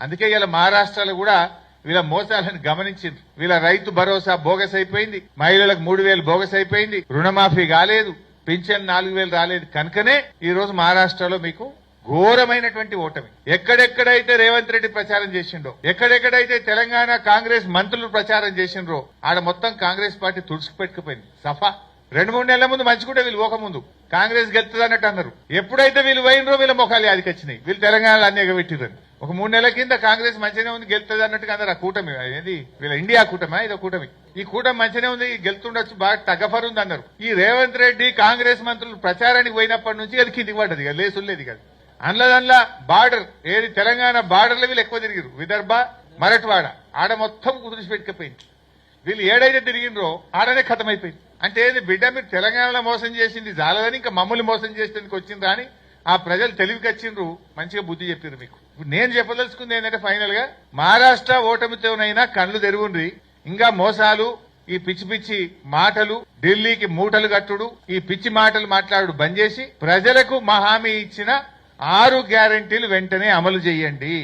అందుకే ఇలా మహారాష్ట్రలో కూడా వీళ్ళ మోసాలను గమనించింది. వీళ్ళ రైతు భరోసా బోగస్ అయిపోయింది, మహిళలకు 3,000 బోగస్ అయిపోయింది, రుణమాఫీ కాలేదు, పింఛన్ 4,000 రాలేదు. కనుకనే ఈ రోజు మహారాష్ట్రలో మీకు ఘోరమైనటువంటి ఓటమి. ఎక్కడెక్కడైతే రేవంత్ రెడ్డి ప్రచారం చేసిండో, ఎక్కడెక్కడైతే తెలంగాణ కాంగ్రెస్ మంత్రులు ప్రచారం చేసిండ్రో ఆడ మొత్తం కాంగ్రెస్ పార్టీ తుడుచుకుపెట్టుకుపోయింది. సఫా 2-3 నెలల ముందు మంచిగుంటే వీళ్ళు పోకముందు కాంగ్రెస్ గెలుతుంది అన్నట్టు అన్నారు. ఎప్పుడైతే వీళ్ళు పోయినరో వీళ్ళ ముఖాలు యాదికొచ్చినాయి. వీళ్ళు తెలంగాణలో అన్ని ఎగబెట్టిరని ఒక 3 నెలల కింద కాంగ్రెస్ మంచిగానే ఉంది గెలుతుంది అన్నట్టుగా అందరు. ఆ కూటమి ఏది వీళ్ళ ఇండియా కూటమా ఇదో కూటమి, ఈ కూటమి మంచిగానే ఉంది గెలుతుండొచ్చు, బాగా టగఫర్ ఉంది అన్నారు. ఈ రేవంత్ రెడ్డి కాంగ్రెస్ మంత్రులు ప్రచారానికి పోయినప్పటి నుంచి అది కిందికి పడ్డది కదా, లేసులేదు కదా. అందులో బార్డర్ ఏది తెలంగాణ బార్డర్లో వీళ్ళు ఎక్కువ తిరిగిరు. విదర్భ మరట్వాడ ఆడ మొత్తం కుదిరిచిపెట్టుకపోయింది. వీళ్ళు ఏడైతే తిరిగినరో ఆడనే ఖతమైపోయింది. అంటే ఏది బిడ్డ మీరు తెలంగాణలో మోసం చేసింది జాలదని ఇంకా మమ్మల్ని మోసం చేసేందుకు వచ్చిండ్రా అని ఆ ప్రజలు తెలివికి వచ్చిండ్రు, మంచిగా బుద్ధి చెప్పారు మీకు. నేను చెప్పదలుచుకుంది ఏంటంటే ఫైనల్ గా మహారాష్ట్ర ఓటమితోనైనా కళ్ళు తెరుగుండ్రి. ఇంకా మోసాలు, ఈ పిచ్చి పిచ్చి మాటలు, ఢిల్లీకి మూటలు కట్టుడు, ఈ పిచ్చి మాటలు మాట్లాడు బంద్ చేసి ప్రజలకు మా హామీ ఇచ్చిన 6 గ్యారెంటీలు వెంటనే అమలు చేయండి.